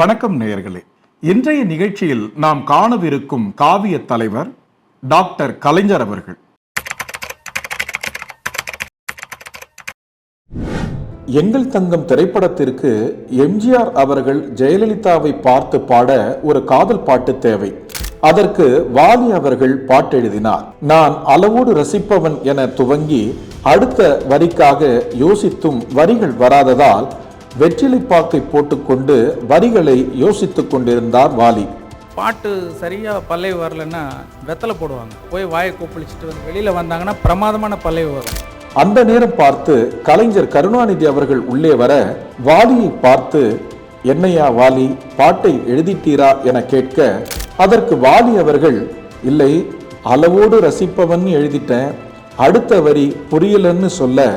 வணக்கம் நேயர்களே. இன்றைய நிகழ்ச்சியில் நாம் காணவிருக்கும் காவிய தலைவர் டாக்டர் கலைஞர் அவர்கள். எங்கள் தங்கம் திரைப்படத்திற்கு எம்ஜிஆர் அவர்கள் ஜெயலலிதாவை பார்த்து பாட ஒரு காதல் பாட்டு தேவை. அதற்கு வாலி அவர்கள் பாட்டெழுதினார். நான் அளவோடு ரசிப்பவன் என துவங்கி அடுத்த வரிக்காக யோசித்தும் வரிகள் வராததால் வெற்றிலைப்பாக்கை போட்டுக்கொண்டு வரிகளை யோசித்துக் கொண்டிருந்தார் வாலி. பாட்டு சரியா பல்லவி வரலன்னா வெத்தலை போடுவாங்க. போய் வாயை கொப்பளிச்சுட்டு வந்து வெளியில வந்தாங்கன்னா பிரமாதமான பல்லவி வரும். அந்த நேரம் பார்த்து கலைஞர் கருணாநிதி அவர்கள் உள்ளே வர வாலியை பார்த்து, என்னையா வாலி, பாட்டை எழுதிட்டீரா என கேட்க, அதற்கு வாலி அவர்கள், இல்லை, அளவோடு ரசிப்பவன் எழுதிட்டேன், அடுத்த வரி புரியலன்னு சொல்ல,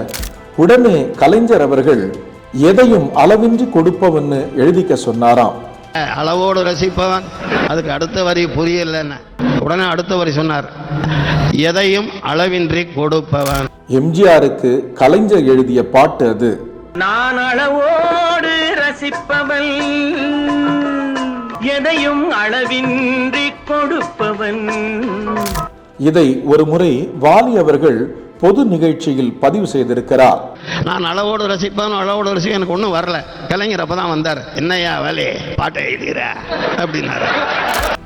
உடனே கலைஞர் அவர்கள் எதையும் அளவின்றி கொடுப்பவன்னு எழுதிக்க சொன்னாராம். அளவோடு ரசிப்பவன், அதுக்கு அடுத்த வரி புரியலன்னு உடனே அடுத்த வரி சொன்னார், எதையும் அளவின்றி கொடுப்பவன். எம்ஜிஆருக்கு கலைஞர் எழுதிய பாட்டு அது. நான் அளவோடு ரசிப்பவன், எதையும் அளவின்றி கொடுப்பவன். இதை ஒரு முறை வாலி அவர்கள் பொது நிகழ்ச்சியில் பதிவு செய்திருக்கிறார். நான் அளவோடு ரசிப்பவன், அளவோடு ரசிக்க எனக்கு ஒன்றும் வரல. கலைஞர் அப்பதான் வந்தார், என்னையா வேலை பாட்டை எழுதுகிற அப்படின்னாரு.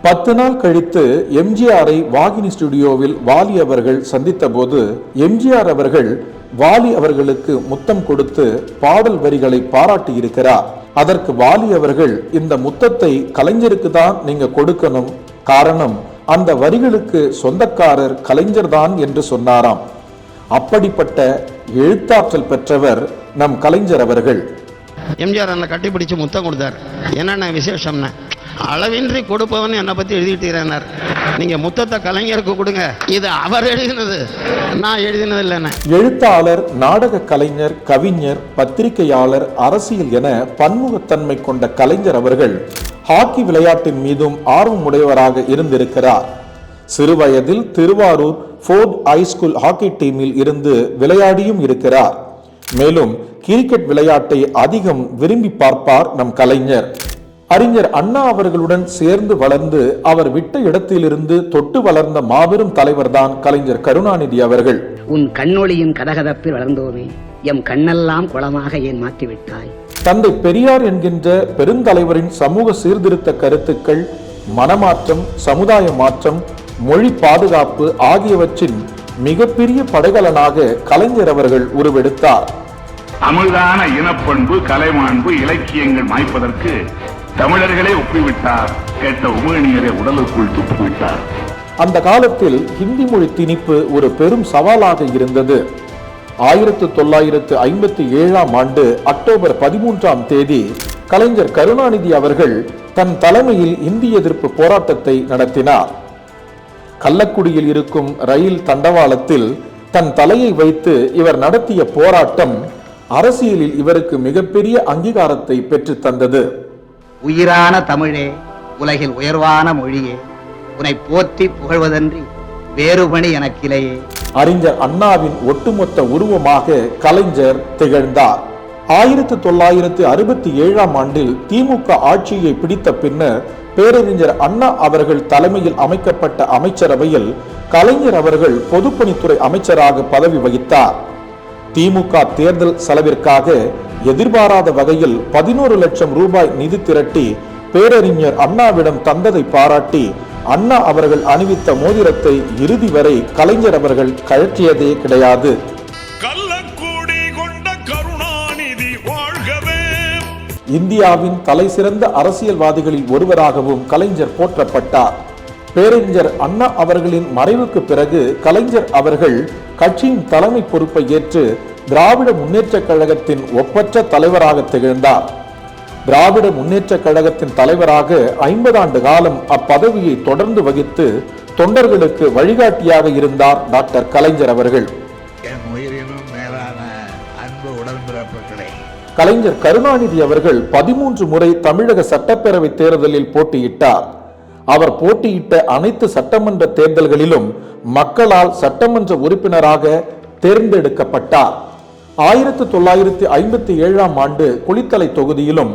10 நாள் கழித்து எம்ஜிஆரை வாகினி ஸ்டுடியோவில் வாலி அவர்கள் சந்தித்த போது எம்ஜிஆர் அவர்கள் வாலி அவர்களுக்கு முத்தம் கொடுத்து பாடல் வரிகளை பாராட்டி இருக்கிறார். அதற்கு வாலி அவர்கள், இந்த முத்தத்தை கலைஞருக்கு தான் நீங்க கொடுக்கணும், காரணம் அந்த வரிகளுக்கு சொந்தக்காரர் கலைஞர் தான் என்று சொன்னாராம். அப்படிப்பட்ட எழுத்தாற்றல் பெற்றவர் நம் கலைஞர் அவர்கள். எம்ஜிஆர் என்னை கட்டிப்பிடிச்சு முத்தம் கொடுத்தார். என்னென்ன விசேஷம்னா, அளவின்றி கொடுப்பவன் என்னை பற்றி எழுதிட்டீரனார். நீங்கள் முத்தத்தை கலைஞருக்கு கொடுங்க, இது அவர் எழுதினது, நான் எழுதினது இல்லைன்னு. எழுத்தாளர், நாடக கலைஞர், கவிஞர், பத்திரிகையாளர், அரசியல் என பன்முகத்தன்மை கொண்ட கலைஞர் அவர்கள் ஹாக்கி விளையாட்டின் மீதும் ஆர்வமுடையவராக இருந்திருக்கிறார். சிறுவயதில் திருவாரூர் ஃபோர்ட் ஹைஸ்கூல் ஹாக்கி டீமில் இருந்து விளையாடியும் இருக்கிறார். மேலும் கிரிக்கெட் விளையாட்டை அதிகம் விரும்பி பார்ப்பார் நம் கலைஞர். அறிஞர் அண்ணா அவர்களுடன் சேர்ந்து வளர்ந்து அவர் விட்ட இடத்திலிருந்து தொட்டு வளர்ந்த மாபெரும் தலைவர்தான் கலைஞர் கருணாநிதி அவர்கள். உன் கண்ணொளியின் கதகதப்பில் வளர்ந்தோமே, எம் கண்ணெல்லாம் குளமாக ஏன் மாற்றிவிட்டாய். தந்தை பெரியார் என்கின்ற பெருந்தலைவரின் சமூக சீர்திருத்த கருத்துக்கள், மனமாற்றம், சமுதாய மாற்றம், மொழி பாதுகாப்பு ஆகியவற்றின் மிகப்பெரிய படைகலனாக கலைஞர் அவர்கள் உருவெடுத்தார். அமிழ்தான இனப்பண்பு, கலைமாண்பு, இலக்கியங்கள் மாய்ப்பதற்கு தமிழர்களே ஒப்பிவிட்டார். கேட்ட உமிழ்நீரை உடலுக்குள் துப்பிவிட்டார். அந்த காலத்தில் ஹிந்தி மொழி திணிப்பு ஒரு பெரும் சவாலாக இருந்தது. 1957ஆம் ஆண்டு அக்டோபர் 13ஆம் தேதி கலைஞர் கருணாநிதி அவர்கள் தன் தலைமையில் இந்தி எதிர்ப்பு போராட்டத்தை நடத்தினார். கள்ளக்குடியில் இருக்கும் ரயில் தண்டவாளத்தில் தன் தலையை வைத்து இவர் நடத்திய போராட்டம் அரசியலில் இவருக்கு மிகப்பெரிய அங்கீகாரத்தை பெற்று தந்தது. உயிரான தமிழே, உலகில் உயர்வான மொழியே, உன்னை போற்றி புகழ்வதன்றி வேறுபணி எனக்கிலேயே. அறிஞர் அண்ணாவின் ஒட்டுமொத்த உருவமாக கலைஞர் திகழ்ந்தார். 1967ஆம் ஆண்டில் திமுக ஆட்சியை பிடித்த பின்னர் பேரறிஞர் அண்ணா அவர்கள் தலைமையில் அமைக்கப்பட்ட அமைச்சரவையில் கலைஞர் அவர்கள் பொதுப்பணித்துறை அமைச்சராக பதவி வகித்தார். திமுக தேர்தல் செலவிற்காக எதிர்பாராத வகையில் 11 லட்சம் ரூபாய் நிதி திரட்டி பேரறிஞர் அண்ணாவிடம் தந்ததை பாராட்டி அண்ணா அவர்கள் அணிவித்த மோதிரத்தை இறுதி வரை கலைஞர் அவர்கள் கழற்றியதே கிடையாது. இந்தியாவின் தலை சிறந்த அரசியல்வாதிகளில் ஒருவராகவும் கலைஞர் போற்றப்பட்டார். பேரறிஞர் அண்ணா அவர்களின் மறைவுக்கு பிறகு கலைஞர் அவர்கள் கட்சியின் தலைமை பொறுப்பை ஏற்று திராவிட முன்னேற்ற கழகத்தின் ஒப்பற்ற தலைவராக திகழ்ந்தார். திராவிட முன்னேற்ற கழகத்தின் தலைவராக 50 ஆண்டு காலம் அப்பதவியை தொடர்ந்து வகித்து தொண்டர்களுக்கு வழிகாட்டியாக இருந்தார் டாக்டர் கலைஞர் அவர்கள். கலைஞர் கருணாநிதி அவர்கள் 13 முறை தமிழக சட்டப்பேரவை தேர்தலில் போட்டியிட்டார். அவர் போட்டியிட்ட அனைத்து சட்டமன்ற தேர்தல்களிலும் மக்களால் சட்டமன்ற உறுப்பினராக தேர்ந்தெடுக்கப்பட்டார். 1957ஆம் ஆண்டு குளித்தலை தொகுதியிலும்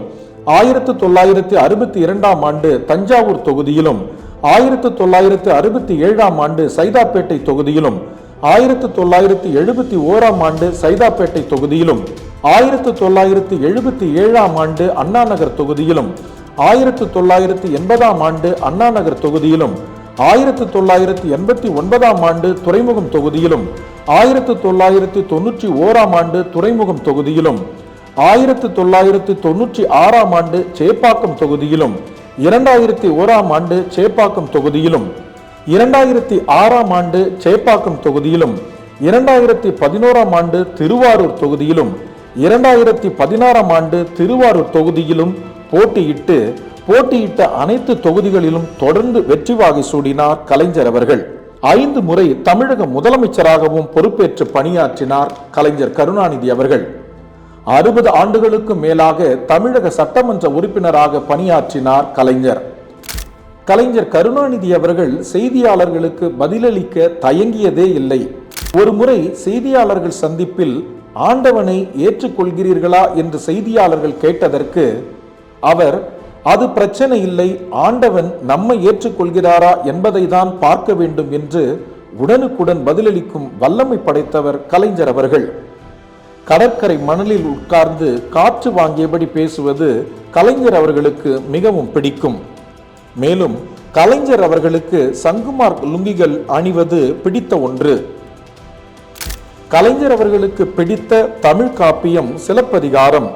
1962ஆம் ஆண்டு தஞ்சாவூர் தொகுதியிலும் 1967ஆம் ஆண்டு சைதாப்பேட்டை தொகுதியிலும் 1971ஆம் ஆண்டு சைதாப்பேட்டை தொகுதியிலும் 1977ஆம் ஆண்டு அண்ணாநகர் தொகுதியிலும் 1980ஆம் ஆண்டு அண்ணாநகர் தொகுதியிலும் 1989ஆம் ஆண்டு துறைமுகம் தொகுதியிலும் 1991ஆம் ஆண்டு துறைமுகம் தொகுதியிலும் 1996ஆம் ஆண்டு சேப்பாக்கம் தொகுதியிலும் 2001ஆம் ஆண்டு சேப்பாக்கம் தொகுதியிலும் 2006ஆம் ஆண்டு சேப்பாக்கம் தொகுதியிலும் 2011ஆம் ஆண்டு திருவாரூர் தொகுதியிலும் 2016ஆம் ஆண்டு திருவாரூர் தொகுதியிலும் போட்டியிட்ட அனைத்து தொகுதிகளிலும் தொடர்ந்து வெற்றி வாகை சூடினார் கலைஞர் அவர்கள். 5 முறை தமிழக முதலமைச்சராகவும் பொறுப்பேற்று பணியாற்றினார் கலைஞர் கருணாநிதி அவர்கள். 60 ஆண்டுகளுக்கு மேலாக தமிழக சட்டமன்ற உறுப்பினராக பணியாற்றினார் கலைஞர். கலைஞர் கருணாநிதி அவர்கள் செய்தியாளர்களுக்கு பதிலளிக்க தயங்கியதே இல்லை. ஒரு முறை செய்தியாளர்கள் சந்திப்பில் ஆண்டவனை ஏற்றுக்கொள்கிறீர்களா என்று செய்தியாளர்கள் கேட்டதற்கு அவர், அது பிரச்சனை இல்லை, ஆண்டவன் நம்மை ஏற்றுக்கொள்கிறாரா என்பதை தான் பார்க்க வேண்டும் என்று உடனுக்குடன் பதிலளிக்கும் வல்லமை படைத்தவர் கலைஞர் அவர்கள். கடற்கரை மணலில் உட்கார்ந்து காற்று வாங்கியபடி பேசுவது கலைஞர் அவர்களுக்கு மிகவும் பிடிக்கும். மேலும் கலைஞர் அவர்களுக்கு சங்குமார் லுங்கிகள் அணிவது பிடித்த ஒன்று. கலைஞர் அவர்களுக்கு பிடித்த தமிழ் காப்பியம் சிலப்பதிகாரம்,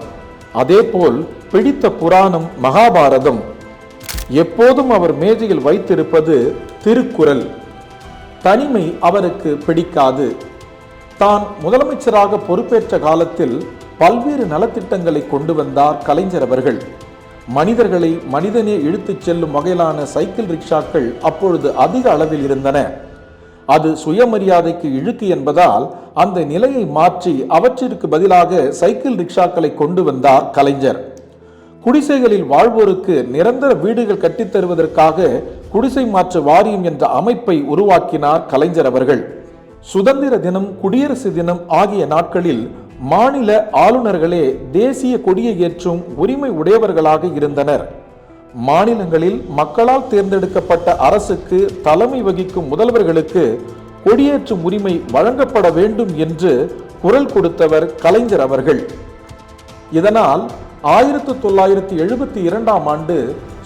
அதேபோல் பிடித்த புராணம் மகாபாரதம். எப்போதும் அவர் மேஜையில் வைத்திருப்பது திருக்குறள். தனிமை அவருக்கு பிடிக்காது. தான் முதலமைச்சராக பொறுப்பேற்ற காலத்தில் பல்வேறு நலத்திட்டங்களை கொண்டு வந்தார் கலைஞர் அவர்கள். மனிதர்களை மனிதனே இழுத்துச் செல்லும் வகையிலான சைக்கிள் ரிக்ஷாக்கள் அப்பொழுது அதிக அளவில் இருந்தன. அது சுயமரியாதைக்கு இழுக்கு என்பதால் அந்த நிலையை மாற்றி அவற்றிற்கு பதிலாக சைக்கிள் ரிக்ஷாக்களை கொண்டு வந்தார் கலைஞர். குடிசைகளில் வாழ்வோருக்கு நிரந்தர வீடுகள் கட்டித்தருவதற்காக குடிசை மாற்று வாரியம் என்ற அமைப்பை உருவாக்கினார் கலைஞர் அவர்கள். சுதந்திர தினம், குடியரசு தினம் ஆகிய நாட்களில் மாநில ஆளுநர்களே தேசிய கொடியை ஏற்றும் உரிமை உடையவர்களாக இருந்தனர். மாநிலங்களில் மக்களால் தேர்ந்தெடுக்கப்பட்ட அரசுக்கு தலைமை வகிக்கும் முதல்வர்களுக்கு கொடியேற்றும் உரிமை வழங்கப்பட வேண்டும் என்று குரல் கொடுத்தவர் கலைஞர் அவர்கள். இதனால் 1972ஆம் ஆண்டு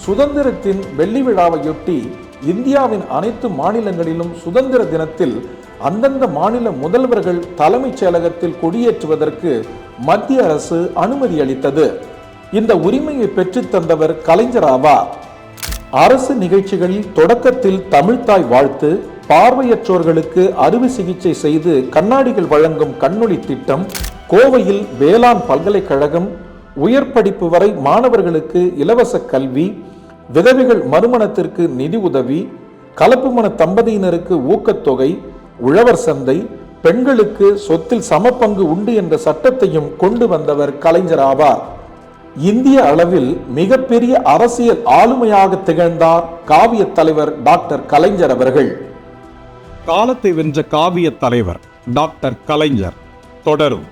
சுதந்திரத்தின் வெள்ளி விழாவையொட்டி இந்தியாவின் அனைத்து மாநிலங்களிலும் சுதந்திர தினத்தில் அந்தந்த மாநில முதல்வர்கள் தலைமைச் செயலகத்தில் கொடியேற்றுவதற்கு மத்திய அரசு அனுமதி அளித்தது. இந்த உரிமையை பெற்றுத் தந்தவர் கலைஞர் ஆவார். அரசு நிகழ்ச்சிகளில் தொடக்கத்தில் தமிழ்த்தாய் வாழ்த்து, பார்வையற்றோர்களுக்கு அறுவை சிகிச்சை செய்து கண்ணாடிகள் வழங்கும் கண்ணொளி திட்டம், கோவையில் வேளாண் பல்கலைக்கழகம், உயர் படிப்பு வரை மாணவர்களுக்கு இலவச கல்வி, விதவைகள் மறுமணத்திற்கு நிதி உதவி, கலப்பு மன தம்பதியினருக்கு ஊக்கத்தொகை, உழவர் சந்தை, பெண்களுக்கு சொத்தில் சமபங்கு உண்டு என்ற சட்டத்தையும் கொண்டு வந்தவர் கலைஞர் ஆவார். இந்திய அளவில் மிகப்பெரிய அரசியல் ஆளுமையாக திகழ்ந்தார் காவிய தலைவர் டாக்டர் கலைஞர் அவர்கள். காலத்தை வென்ற காவிய தலைவர் டாக்டர் கலைஞர் தொடரும்.